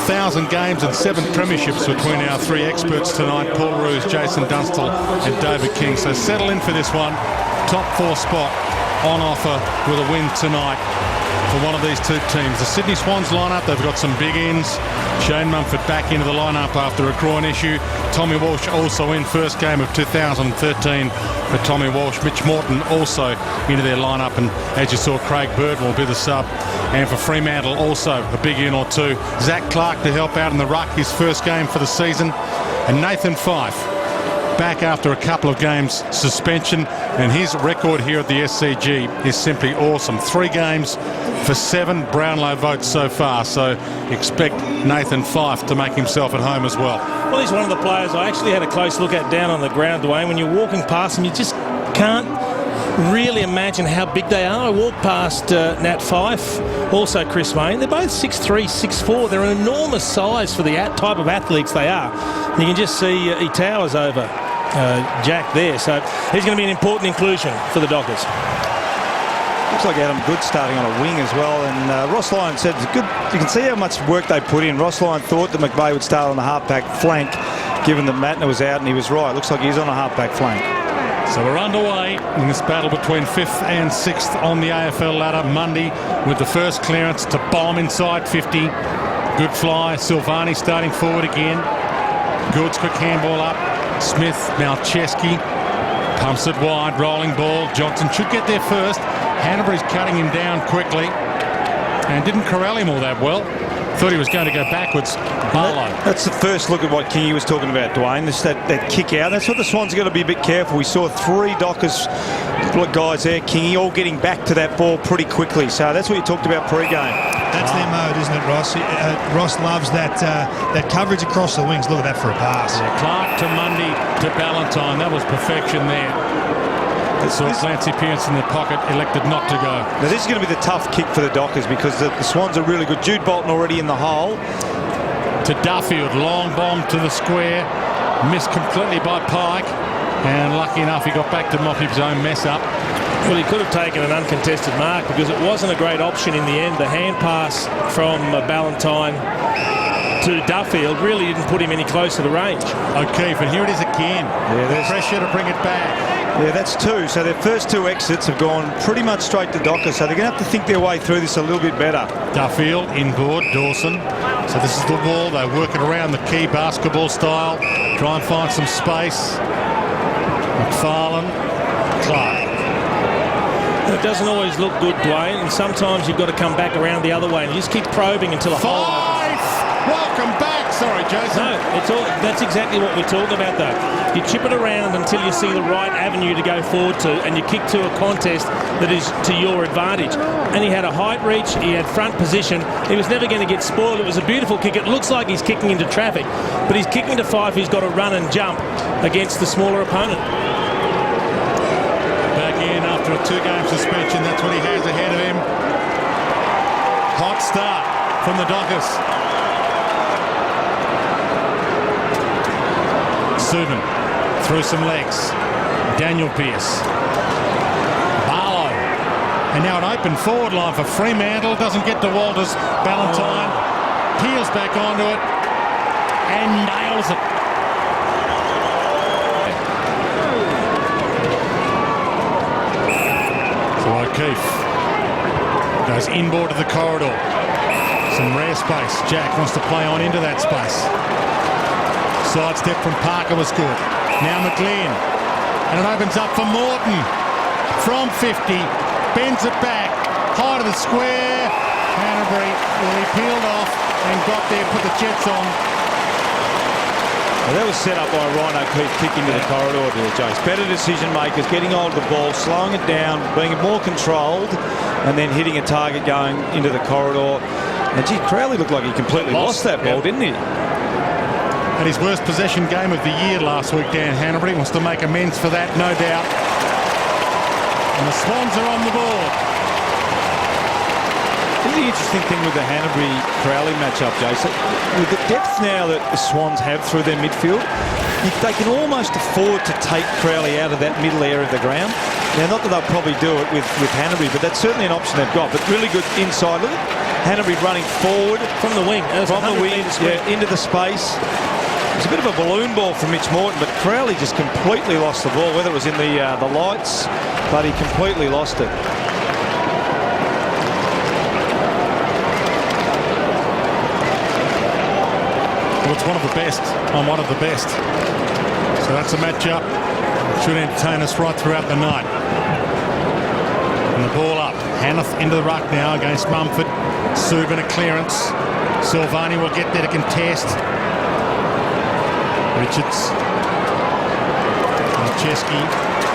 1,000 games and 7 premierships between our 3 experts tonight, Paul Roos, Jason Dunstall and David King. So settle in for this one. Top 4 spot on offer with a win tonight for one of these two teams. The Sydney Swans lineup, they've got some big ends. Shane Mumford back into the lineup after a groin issue. Tommy Walsh also in, first game of 2013 for Tommy Walsh. Mitch Morton also into their lineup, and as you saw, Craig Burton will be the sub. And for Fremantle also a big in or two. Zach Clark to help out in the ruck, his first game for the season. And Nathan Fyfe back after a couple of games suspension, and his record here at the SCG is simply awesome. 3 games for 7 Brownlow votes so far, so expect Nathan Fyfe to make himself at home as well. Well, he's one of the players I actually had a close look at down on the ground, Dwayne. When you're walking past him, you just can't really imagine how big they are. I walked past Nat Fyfe, also Chris Mayne. They're both 6'3", 6'4". They're an enormous size for the type of athletes they are. You can just see he towers over Jack there, so he's going to be an important inclusion for the Dockers. Looks like Adam Good starting on a wing as well, and Ross Lyon said it's good. You can see how much work they put in. Ross Lyon thought that McVeigh would start on the halfback flank, given that Matner was out, and he was right. Looks like he's on a halfback flank. So we're underway in this battle between 5th and 6th on the AFL ladder. Mundy with the first clearance to bomb inside 50. Good fly. Silvani starting forward again. Goods quick handball up. Smith, Malcheski pumps it wide, rolling ball. Johnson should get there first. Hanbury's cutting him down quickly and didn't corral him all that well. Thought he was going to go backwards. Barlow. That's the first look at what Kingy was talking about, Dwayne. This that kick out. That's what the Swans are going to be a bit careful. We saw 3 Dockers guys there, Kingy, all getting back to that ball pretty quickly. So that's what you talked about pre-game. That's their mode, isn't it, Ross? Ross loves that that coverage across the wings. Look at that for a pass. Yeah, Clark to Mundy to Ballantyne. That was perfection there. Saw Clancy Pierce in the pocket, elected not to go. Now this is going to be the tough kick for the Dockers because the Swans are really good. Jude Bolton already in the hole. To Duffield, long bomb to the square, missed completely by Pike, and lucky enough he got back to mop his own mess up. Well, he could have taken an uncontested mark because it wasn't a great option in the end. The hand pass from Ballantyne to Duffield really didn't put him any closer to range. O'Keefe, and here it is again. Yeah, there's pressure to bring it back. Yeah, that's 2. So their first 2 exits have gone pretty much straight to Dockers, so they're going to have to think their way through this a little bit better. Duffield inboard, Dawson. So this is the wall. They work it around the key basketball style. Try and find some space. McFarlane, Clark. It doesn't always look good, Dwayne, and sometimes you've got to come back around the other way and you just keep probing until a hole opens. Welcome back. Sorry, Jason. No, that's exactly what we're talking about, though. You chip it around until you see the right avenue to go forward to, and you kick to a contest that is to your advantage. And he had a height reach, he had front position. He was never going to get spoiled. It was a beautiful kick. It looks like he's kicking into traffic, but he's kicking to Fyfe, who's got to run and jump against the smaller opponent. Back in after a 2-game suspension. That's what he has ahead of him. Hot start from the Dockers. Subin through some legs. Daniel Pearce. Barlow. And now an open forward line for Fremantle. Doesn't get to Walters. Ballantyne peels back onto it and nails it. So O'Keefe goes inboard to the corridor. Some rare space. Jack wants to play on into that space. Sidestep from Parker was good. Now McLean. And it opens up for Morton. From 50. Bends it back. High to the square. Hanbury, well, he peeled off and got there, put the jets on. Well, that was set up by Ryan O'Keefe kicking to the corridor there, Jace. Better decision makers, getting hold of the ball, slowing it down, being more controlled, and then hitting a target going into the corridor. And gee, Crowley looked like he completely lost that ball, didn't he? And his worst possession game of the year last week, Dan Hanbury wants to make amends for that, no doubt. And the Swans are on the board. This is the interesting thing with the Hanbury-Crowley matchup, Jason. With the depth now that the Swans have through their midfield, they can almost afford to take Crowley out of that middle area of the ground. Now, not that they'll probably do it with Hanbury, but that's certainly an option they've got. But really good inside. Look at Hanbury running forward. From the wing. From the wing, into the space. It was a bit of a balloon ball from Mitch Morton, but Crowley just completely lost the ball, whether it was in the lights, but he completely lost it. Well, it's one of the best on one of the best. So that's a matchup. Should entertain us right throughout the night. And the ball up. Hanneth into the ruck now against Mumford. Subin a clearance. Silvani will get there to contest. Richards. Chesky.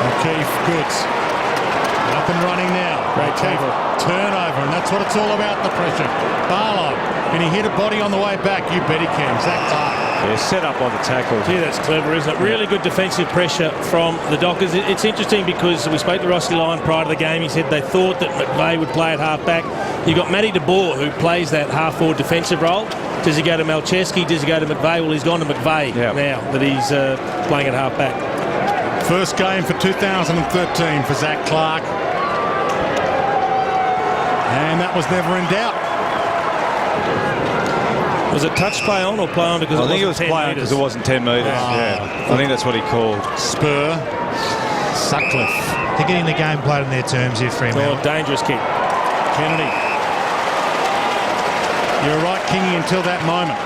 O'Keefe. Goods. Up and running now. Great turnover, and that's what it's all about, the pressure. Barlow. Can he hit a body on the way back? You bet he can. Zach Clark. Yeah, set up by the tackle. Gee, that's clever, isn't it? Really good defensive pressure from the Dockers. It's interesting because we spoke to Rossi Lyon prior to the game. He said they thought that McVeigh would play at half-back. You've got Matty De Boer, who plays that half-forward defensive role. Does he go to Malcheski? Does he go to McVeigh? Well, he's gone to McVeigh now that he's playing at half-back. First game for 2013 for Zach Clark. And that was never in doubt. Was it touch play on or play on because I think it was play on because it wasn't 10 metres. Yeah, I think that's what he called. Spur. Sutcliffe. They're getting the game played in their terms here, Fremantle. Oh, dangerous kick. Kennedy. You're right, Kingy, until that moment.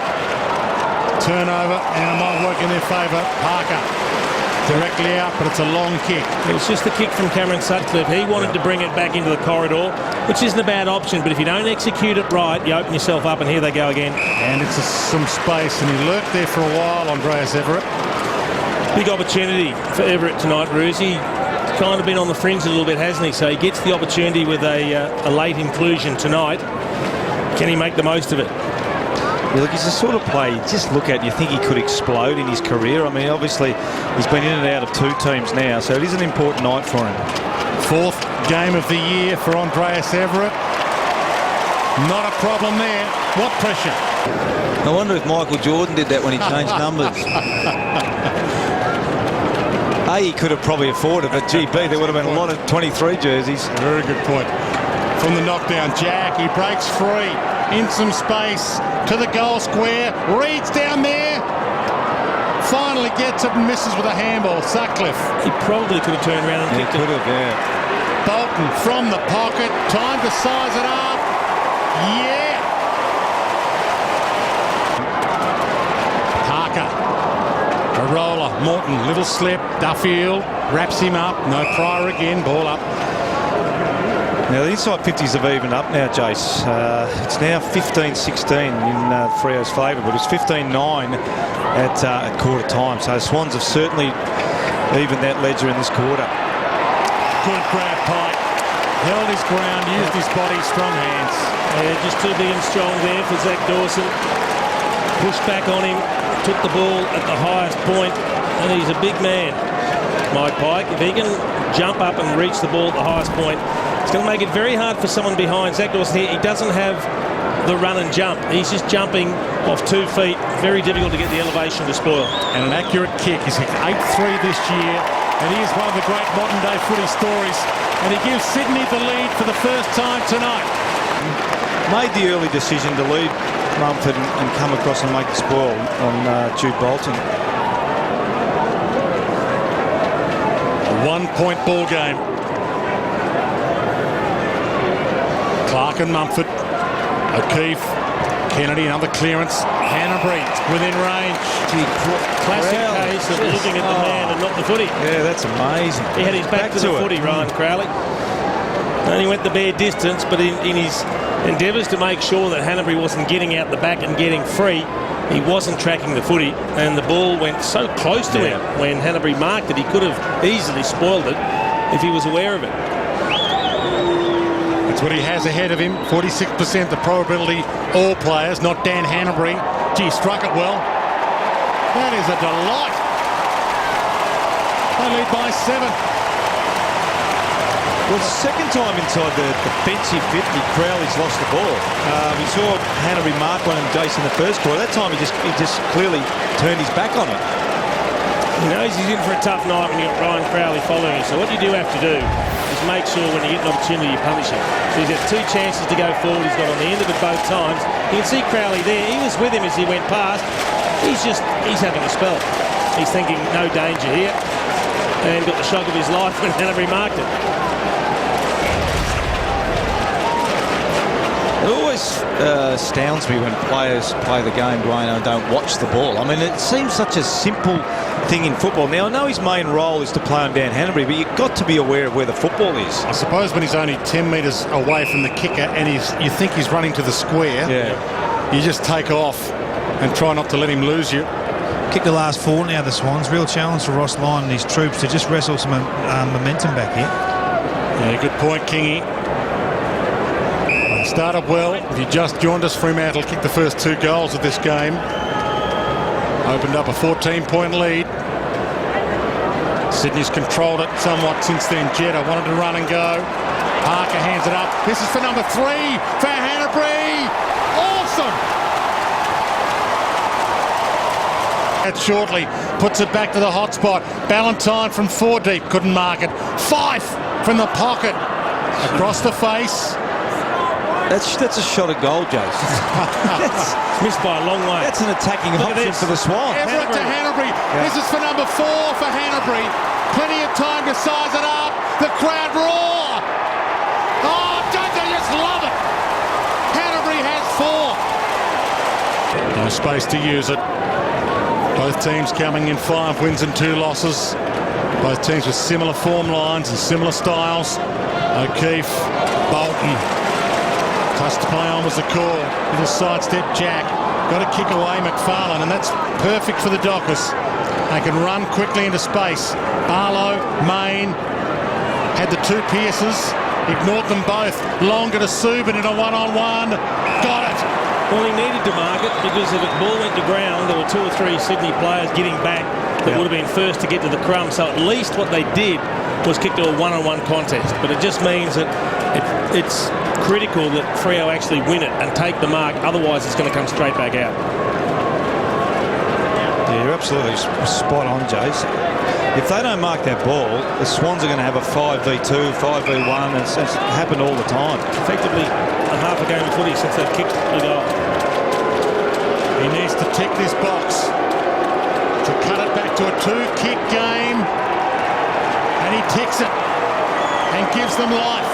Turnover, and it might work in their favour. Parker. Directly out, but it's a long kick. It was just the kick from Cameron Sutcliffe. He wanted to bring it back into the corridor, which isn't a bad option, but if you don't execute it right, you open yourself up, and here they go again. And it's some space, and he lurked there for a while, Andreas Everett. Big opportunity for Everett tonight, Roosie. He's kind of been on the fringe a little bit, hasn't he? So he gets the opportunity with a late inclusion tonight. Can he make the most of it? Yeah, look, he's the sort of play you just look at and you think he could explode in his career. I mean, obviously, he's been in and out of two teams now, so it is an important night for him. Fourth game of the year for Andreas Everett. Not a problem there. What pressure? I wonder if Michael Jordan did that when he changed numbers. He could have probably afforded it, but GB, there would have been a lot of 23 jerseys. Very good point. From the knockdown, Jack, he breaks free. In some space to the goal square. Reed's down there. Finally gets it and misses with a handball. Sutcliffe. He probably could have turned around and kicked it. Could have, yeah. Bolton from the pocket. Time to size it up. Yeah. Parker. A roller. Morton. Little slip. Duffield wraps him up. No Pryor again. Ball up. Now, the inside 50s have evened up now, Jace. It's now 15-16 in Freo's favour, but it's 15-9 at quarter time. So Swans have certainly evened that ledger in this quarter. Good grab, Pike. Held his ground, used his body, strong hands. Yeah, just too big and strong there for Zach Dawson. Pushed back on him, took the ball at the highest point, and he's a big man, Mike Pike. If he can jump up and reach the ball at the highest point, it's going to make it very hard for someone behind. Zach Dawson here, he doesn't have the run and jump. He's just jumping off 2 feet. Very difficult to get the elevation to spoil. And an accurate kick. He's hit 8-3 this year, and he is one of the great modern-day footy stories. And he gives Sydney the lead for the first time tonight. Made the early decision to leave Mumford and come across and make the spoil on Jude Bolton. A 1-point ball game. Clark and Mumford. O'Keefe. Kennedy, another clearance. Hanbury within range. Classic case of looking at the man and not the footy. Yeah, that's amazing. He had his back to the footy, Ryan Crowley. Only went the bare distance, but in his endeavours to make sure that Hanbury wasn't getting out the back and getting free, he wasn't tracking the footy, and the ball went so close to him when Hanbury marked it. He could have easily spoiled it if he was aware of it. That's what he has ahead of him. 46% the probability. All players, not Dan Hanbury. Gee, struck it well. That is a delight. They lead by 7. Well, it's the second time inside the defensive 50, Crowley's lost the ball. We saw Hanbury mark one and Jason in the first quarter. That time he just clearly turned his back on it. He knows he's in for a tough night when you've got Ryan Crowley following you. So what you do have to do is make sure when you get an opportunity you punish him. So he's got 2 chances to go forward. He's got on the end of it both times. You can see Crowley there. He was with him as he went past. He's having a spell. He's thinking no danger here. And got the shock of his life when Hanbury marked it. It always astounds me when players play the game, Dwayne, and don't watch the ball. I mean, it seems such a simple thing in football. Now, I know his main role is to play on Dan Hanbury, but you've got to be aware of where the football is. I suppose when he's only 10 metres away from the kicker and you think he's running to the square, you just take off and try not to let him lose you. Kicked the last 4 now, the Swans. Real challenge for Ross Lyon and his troops to just wrestle some momentum back here. Yeah, good point, Kingy. Started well. If you just joined us, Fremantle kicked the first 2 goals of this game. Opened up a 14-point lead. Sydney's controlled it somewhat since then. Jetta wanted to run and go. Parker hands it up. This is for number 3 for Hanbury. Awesome! Shortly puts it back to the hot spot. Ballantyne from 4 deep couldn't mark it. Fife from the pocket across the face. That's a shot at goal, Jace. It's missed by a long way. That's an attacking option for the Swans. Everett to Hanbury. This is for number 4 for Hanbury. Plenty of time to size it up. The crowd roar. Oh, don't they just love it? Hanbury has 4. No space to use it. Both teams coming in 5 wins and 2 losses. Both teams with similar form lines and similar styles. O'Keefe, Bolton. Touch to play on was the call. Little sidestep Jack. Got to kick away McFarlane, and that's perfect for the Dockers. They can run quickly into space. Barlow, Main, had the 2 Pierces, ignored them both. Longer to Subin in a one-on-one. Got it. Well, he needed to mark it because if the ball went to ground, there were 2 or 3 Sydney players getting back that would have been first to get to the crumb. So at least what they did was kick to a one-on-one contest. But it just means that it's critical that Freo actually win it and take the mark. Otherwise, it's going to come straight back out. Yeah, you're absolutely spot on, Jace. If they don't mark that ball, the Swans are going to have a 5v2, 5v1, and it's happened all the time. Effectively, a half a game of footy since they've kicked the goal. He needs to tick this box to cut it back to a 2-kick game. And he ticks it and gives them life.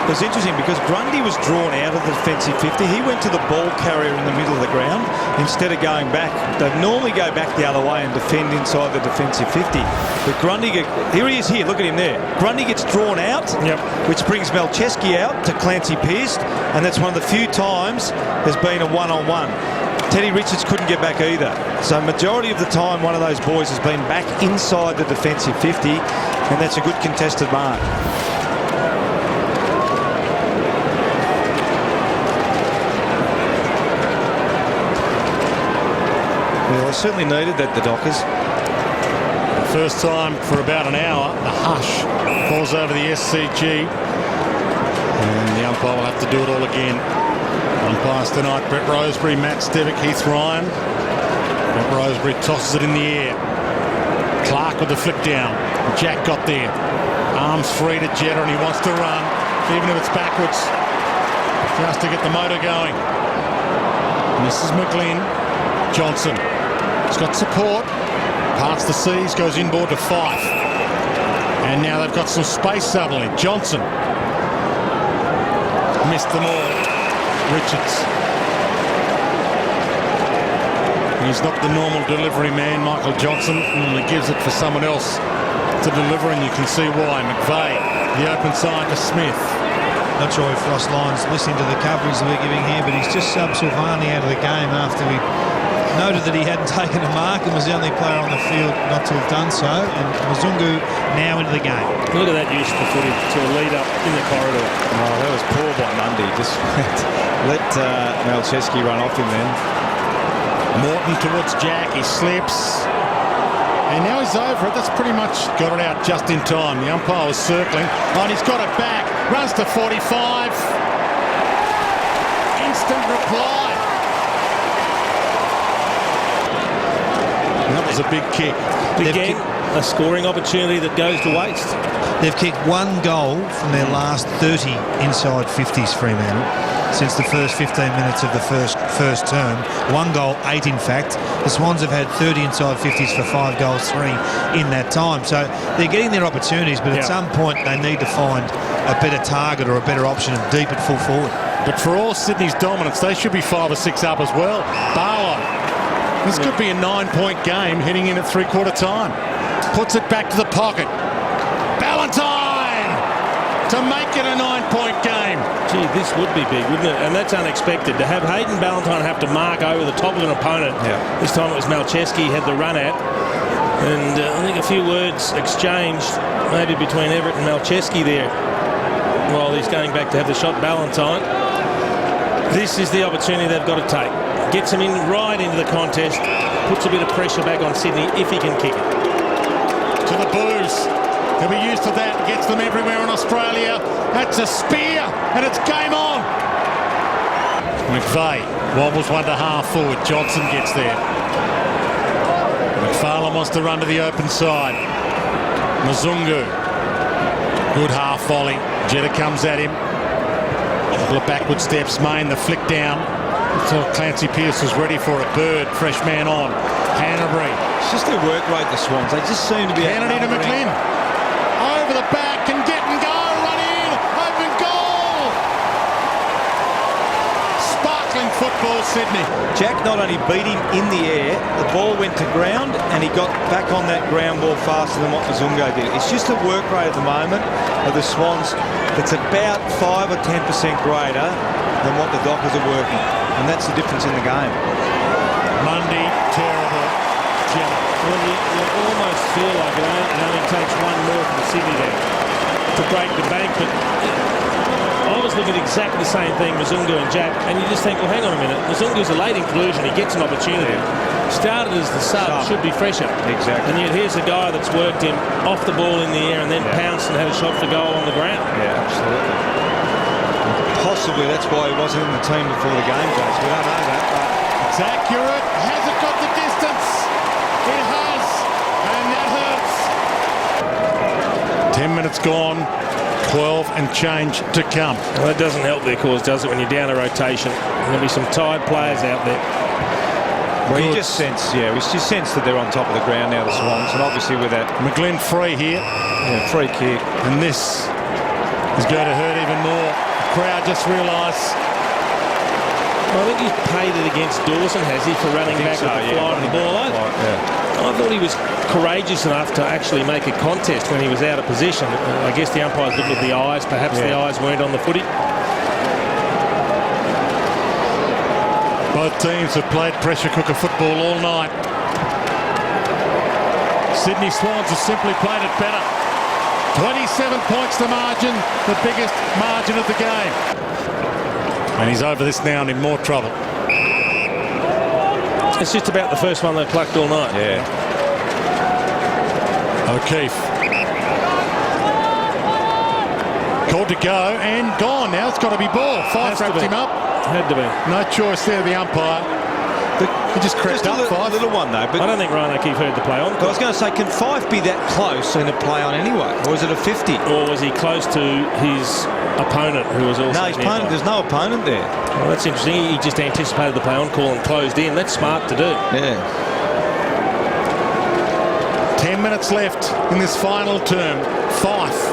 It was interesting because Grundy was drawn out of the defensive 50. He went to the ball carrier in the middle of the ground instead of going back. They normally go back the other way and defend inside the defensive 50. But Grundy, here he is here, look at him there. Grundy gets drawn out, which brings Malcheski out to Clancy Pearce, and that's one of the few times there's been a one-on-one. Teddy Richards couldn't get back either. So majority of the time, one of those boys has been back inside the defensive 50, and that's a good contested mark. Well, they certainly needed that, the Dockers. First time for about an hour, the hush falls over the SCG. And the umpire will have to do it all again. Umpires tonight, Brett Rosebery, Matt Stevick, Heath Ryan. Brett Rosebery tosses it in the air. Clark with the flick down. Jack got there. Arms free to Jetta, and he wants to run, even if it's backwards, just to get the motor going. Mrs. McGlynn. Johnson. He's got support. Parts the seas, goes inboard to Fife. And now they've got some space suddenly. Johnson. Missed them all. Richards. He's not the normal delivery man, Michael Johnson. Normally gives it for someone else to deliver, and you can see why. McVeigh, the open side to Smith. Not sure if Ross Lyon's listening to the coverage that we're giving here, but he's just subbed Silvani out of the game after we noted that he hadn't taken a mark and was the only player on the field not to have done so. And Mzungu now into the game. Look at that use of the footy to a lead up in the corridor. Oh, that was poor by Mundy. Just let Malcheski run off him then. Morton towards Jack. He slips. And now he's over it. That's pretty much got it out just in time. The umpire was circling. Oh, and he's got it back. Runs to 45. Instant reply. was a big kick. Again, a scoring opportunity that goes to waste. They've kicked 1 goal from their last 30 inside 50s, Fremantle, since the first 15 minutes of the first term. 1 goal, 8 in fact. The Swans have had 30 inside 50s for 5 goals, 3 in that time. So they're getting their opportunities, but at some point they need to find a better target or a better option of deep at full forward. But for all Sydney's dominance, they should be 5 or 6 up as well. Barlow. This could be a 9-point game heading in at three-quarter time. Puts it back to the pocket. Ballantyne to make it a 9-point game. Gee, this would be big, wouldn't it? And that's unexpected. To have Hayden Ballantyne have to mark over the top of an opponent. This time it was Malcheski had the run at. And I think a few words exchanged maybe between Everett and Malcheski there while he's going back to have the shot Ballantyne. This is the opportunity they've got to take. Gets him in right into the contest. Puts a bit of pressure back on Sydney if he can kick it. To the Blues. He'll be used to that. Gets them everywhere in Australia. That's a spear, and it's game on. McVeigh wobbles one to half forward. Johnson gets there. McFarlane wants to run to the open side. Mzungu. Good half volley. Jetta comes at him. A couple of backward steps. Main the flick down. So Clancy Pearce was ready for it. Bird, fresh man on. Canterbury. It's just their work rate, the Swans. They just seem to be... Kennedy to McLean. Over the back and get and go. Run in. Open goal. Sparkling football, Sydney. Jack not only beat him in the air, the ball went to ground and he got back on that ground ball faster than what Mzungu did. It's just a work rate at the moment of the Swans that's about 5 or 10% greater than what the Dockers are working. And that's the difference in the game. Mundy, terrible. Well, you almost feel like it only takes one more from Sydney there to break the bank, but I was looking at exactly the same thing, Mzungu and Jack, and you just think, well, hang on a minute. Mzungu's a late inclusion. He gets an opportunity. Started as the sub, should be fresher. Exactly. And yet here's a guy that's worked him off the ball in the air and then pounced and had a shot for goal on the ground. Yeah, absolutely. Possibly that's why he wasn't in the team before the game, James. We don't know that, but... It's accurate. Has it got the distance? It has. And that hurts. 10 minutes gone. 12 and change to come. Well, that doesn't help their cause, does it, when you're down a rotation? There'll be some tired players out there. Well, you just sense, we just sense that they're on top of the ground now, the Swans, and obviously with that... McGlynn free here. Yeah, free kick. And this is going to hurt even more. The crowd just realised... I think he's paid it against Dawson, has he, for running back with the fly on the ball over? I thought he was courageous enough to actually make a contest when he was out of position. I guess the umpires looked at the eyes. Perhaps the eyes weren't on the footy. Both teams have played pressure cooker football all night. Sydney Swans have simply played it better. 27 points to margin, the biggest margin of the game. And he's over this now and in more trouble. It's just about the first one they've plucked all night. Yeah. O'Keefe. Called to go and gone now. It's got to be ball. Fife wrapped him up. Had to be. No choice there, the umpire. He just crept up, Fife. A little one, though. But I don't think Ryan O'Keefe heard the play on. I was going to say, can Fife be that close and a play on anyway? Or is it a 50? Or was he close to his opponent, who was also... No, his opponent, there's no opponent there. Well, that's interesting. He just anticipated the play on call and closed in. That's smart to do. Yeah. 10 minutes left in this final term. Fife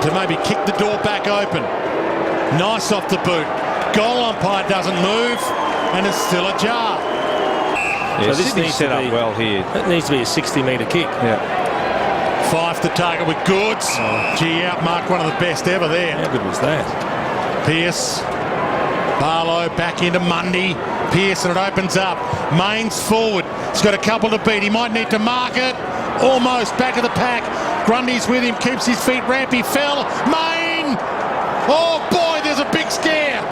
to maybe kick the door back open. Nice off the boot. Goal umpire doesn't move and it's still ajar. Yeah, so this needs set to up be, well here. That needs to be a 60-metre kick. Yeah. Fife the target with goods. Gee, outmarked one of the best ever there. How good was that? Pearce. Barlow back into Mundy. Pearce, and it opens up. Main's forward. He's got a couple to beat. He might need to mark it. Almost back of the pack. Grundy's with him. Keeps his feet rampy. Fell. Main. Oh boy, there's a big scare.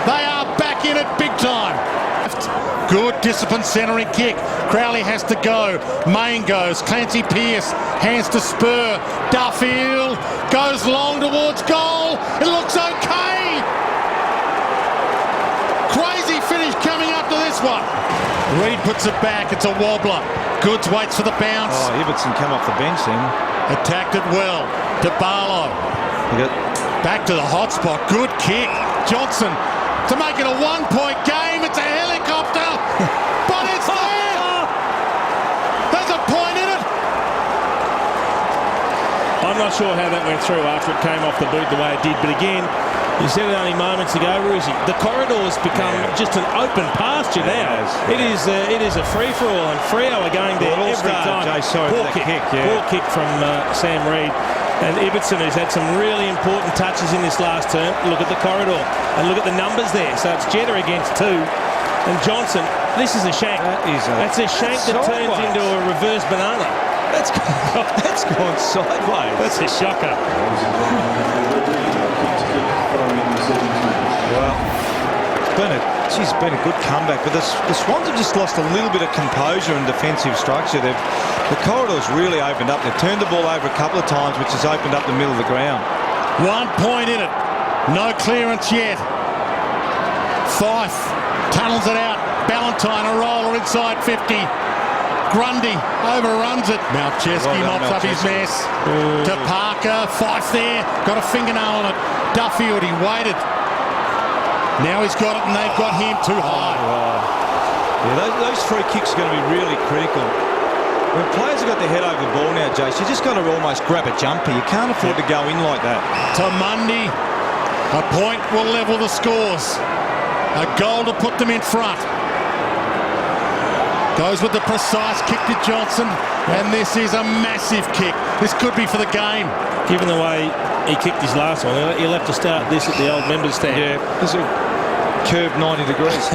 They are back in it big time. Good disciplined centering kick. Crowley has to go. Main goes. Clancy Pearce. Hands to Spur. Duffield goes long towards goal. It looks okay. Crazy finish coming up to this one. Reed puts it back. It's a wobbler. Goods waits for the bounce. Oh, Ibbotson come off the bench then. Attacked it well. To Barlow. Back to the hot spot. Good kick. Johnson to make it a one-point game. It's a helicopter. But it's there. There's a point in it. I'm not sure how that went through after it came off the boot the way it did. But again, you said it only moments ago, Roosie. The corridor's become just an open pasture now. It is a free-for-all, and Freo are going there every time. Poor kick from Sam Reid. And Ibbotson, who's had some really important touches in this last term. Look at the corridor and look at the numbers there. So it's Jetta against 2. And Johnson, this is a shank. That's a shank that turns into a reverse banana. That's gone sideways. That's a shocker. Well, it's been a good comeback, but the Swans have just lost a little bit of composure and defensive structure. The corridor's really opened up. They've turned the ball over a couple of times, which has opened up the middle of the ground. 1 point in it. No clearance yet. Fife tunnels it out. Ballantyne a roller inside 50. Grundy overruns it. Malcheski mops up his mess. To Parker. Fife there. Got a fingernail on it. Duffield, he waited. Now he's got it and they've got him too high. Yeah, those free kicks are going to be really critical. When players have got their head over the ball now, Jace, you just got to almost grab a jumper. You can't afford to go in like that. To Mundy. A point will level the scores. A goal to put them in front. Goes with the precise kick to Johnson, and this is a massive kick. This could be for the game. Given the way he kicked his last one, he'll have to start this at the old members stand. Yeah, this is curved 90 degrees.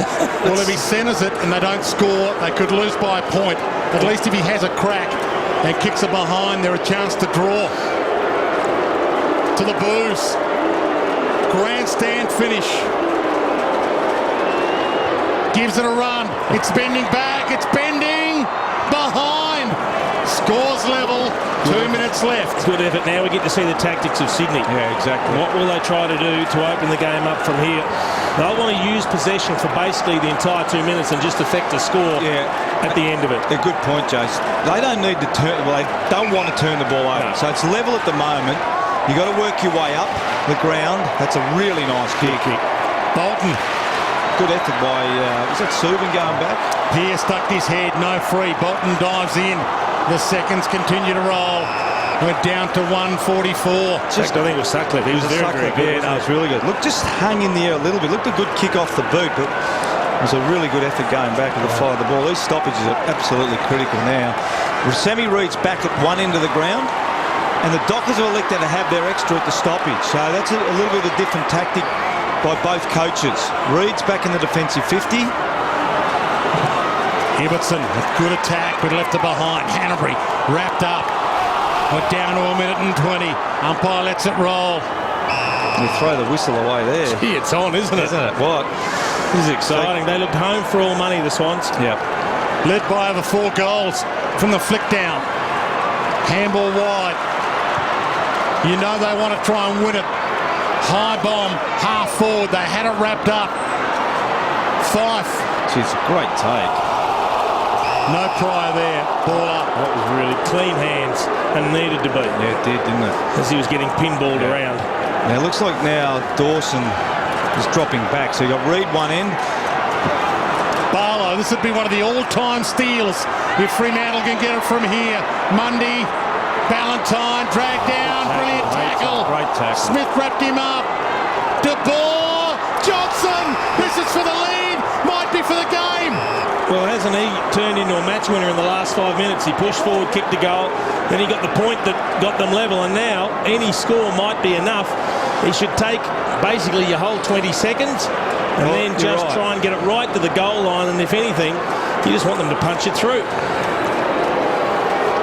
Well, if he centres it and they don't score, they could lose by a point. At least if he has a crack and kicks it behind, they're a chance to draw. To the boos. Grandstand finish. Gives it a run. It's bending back. It's bending behind. Scores level. 2 minutes left. Good effort. Now we get to see the tactics of Sydney. Yeah, exactly. What will they try to do to open the game up from here? They'll want to use possession for basically the entire 2 minutes and just affect the score at the end of it. A good point, Jace. They don't need to turn. Well, they don't want to turn the ball over. No. So it's level at the moment. You got to work your way up the ground. That's a really nice kick. Bolton. Good effort by, is that Subin going back? Pierce ducked his head, no free. Bolton dives in. The seconds continue to roll. We're down to 1:44. I think it was Sutcliffe. He was very good. Yeah, no, it was really good. Look, just hung in the air a little bit. Looked a good kick off the boot, but it was a really good effort going back with the fly of the ball. These stoppages are absolutely critical now. Sammy Reid's back at one end of the ground, and the Dockers have elected to have their extra at the stoppage. So that's a little bit of a different tactic by both coaches. Reid's back in the defensive 50. Ibbotson, a good attack, but left it behind. Hanbury wrapped up. We're down to 1 minute and 20. Umpire lets it roll. You throw the whistle away there. Gee, it's on, isn't it? Isn't it? What? This is exciting. They looked home for all money, the Swans. Yeah. Led by over 4 goals from the flick down. Handball wide. You know they want to try and win it. High bomb, half forward. They had it wrapped up. Fife. It's a great take. No prior there. Ball up. That was really clean hands and needed to be. Yeah, it did, didn't it? As he was getting pinballed around. Now it looks like now Dawson is dropping back. So you got Reid one end. Barlow, this would be one of the all-time steals if Fremantle can get it from here. Mundy, Ballantyne, dragged down, brilliant tackle. Great tackle. Smith wrapped him up. De Boer, Johnson, this is for the lead, might be for the game. Well, hasn't he turned into a match winner in the last 5 minutes? He pushed forward, kicked a goal, then he got the point that got them level, and now any score might be enough. He should take basically your whole 20 seconds and then just try and get it right to the goal line, and if anything, you just want them to punch it through.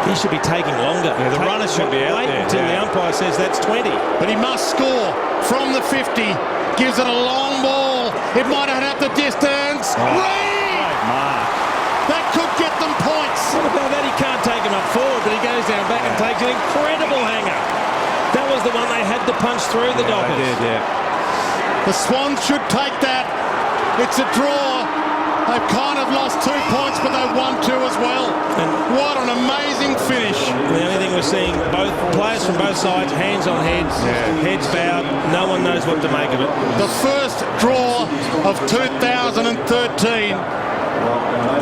He should be taking longer. Yeah, the runner should be out there. Until the umpire says that's 20. But he must score from the 50. Gives it a long ball. It might have up the distance. Reid! Mark. That could get them points. What about that? He can't take him up forward, but he goes down back and takes an incredible hanger. That was the one they had to punch through the Dockers. They did, yeah. The Swans should take that. It's a draw. A They've kind of lost 2 points, but they've won 2 as well. And what an amazing finish. The only thing we're seeing, both players from both sides, hands on heads, heads bowed. No one knows what to make of it. The first draw of 2013.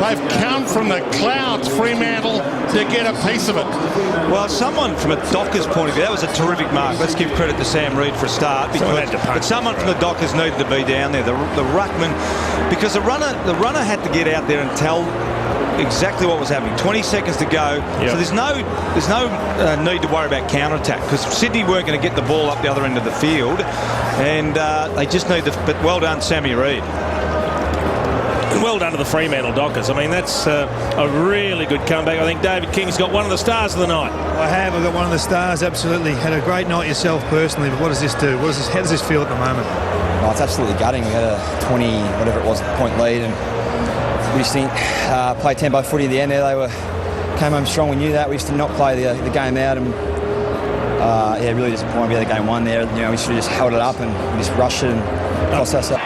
They've come from the clouds, Fremantle, to get a piece of it. Well, someone from a Dockers point of view, that was a terrific mark. Let's give credit to Sam Reid for a start. But someone from the Dockers needed to be down there, the ruckman, because the runner had to get out there and tell exactly what was happening. 20 seconds to go. Yep. So there's no need to worry about counter-attack, because Sydney weren't going to get the ball up the other end of the field, and they just need to. But well done, Sammy Reid. Well done to the Fremantle Dockers. I mean, that's a really good comeback. I think David King's got one of the stars of the night. I've got one of the stars, absolutely. Had a great night yourself personally, but what does this do? How does this feel at the moment? Oh, it's absolutely gutting. We had a 20, whatever it was, point lead, and we just didn't play tempo footy at the end there. Came home strong. We knew that. We just did not play the game out, and really disappointed. We had the game 1 there. We should have just held it up and just rushed it and cost ourselves.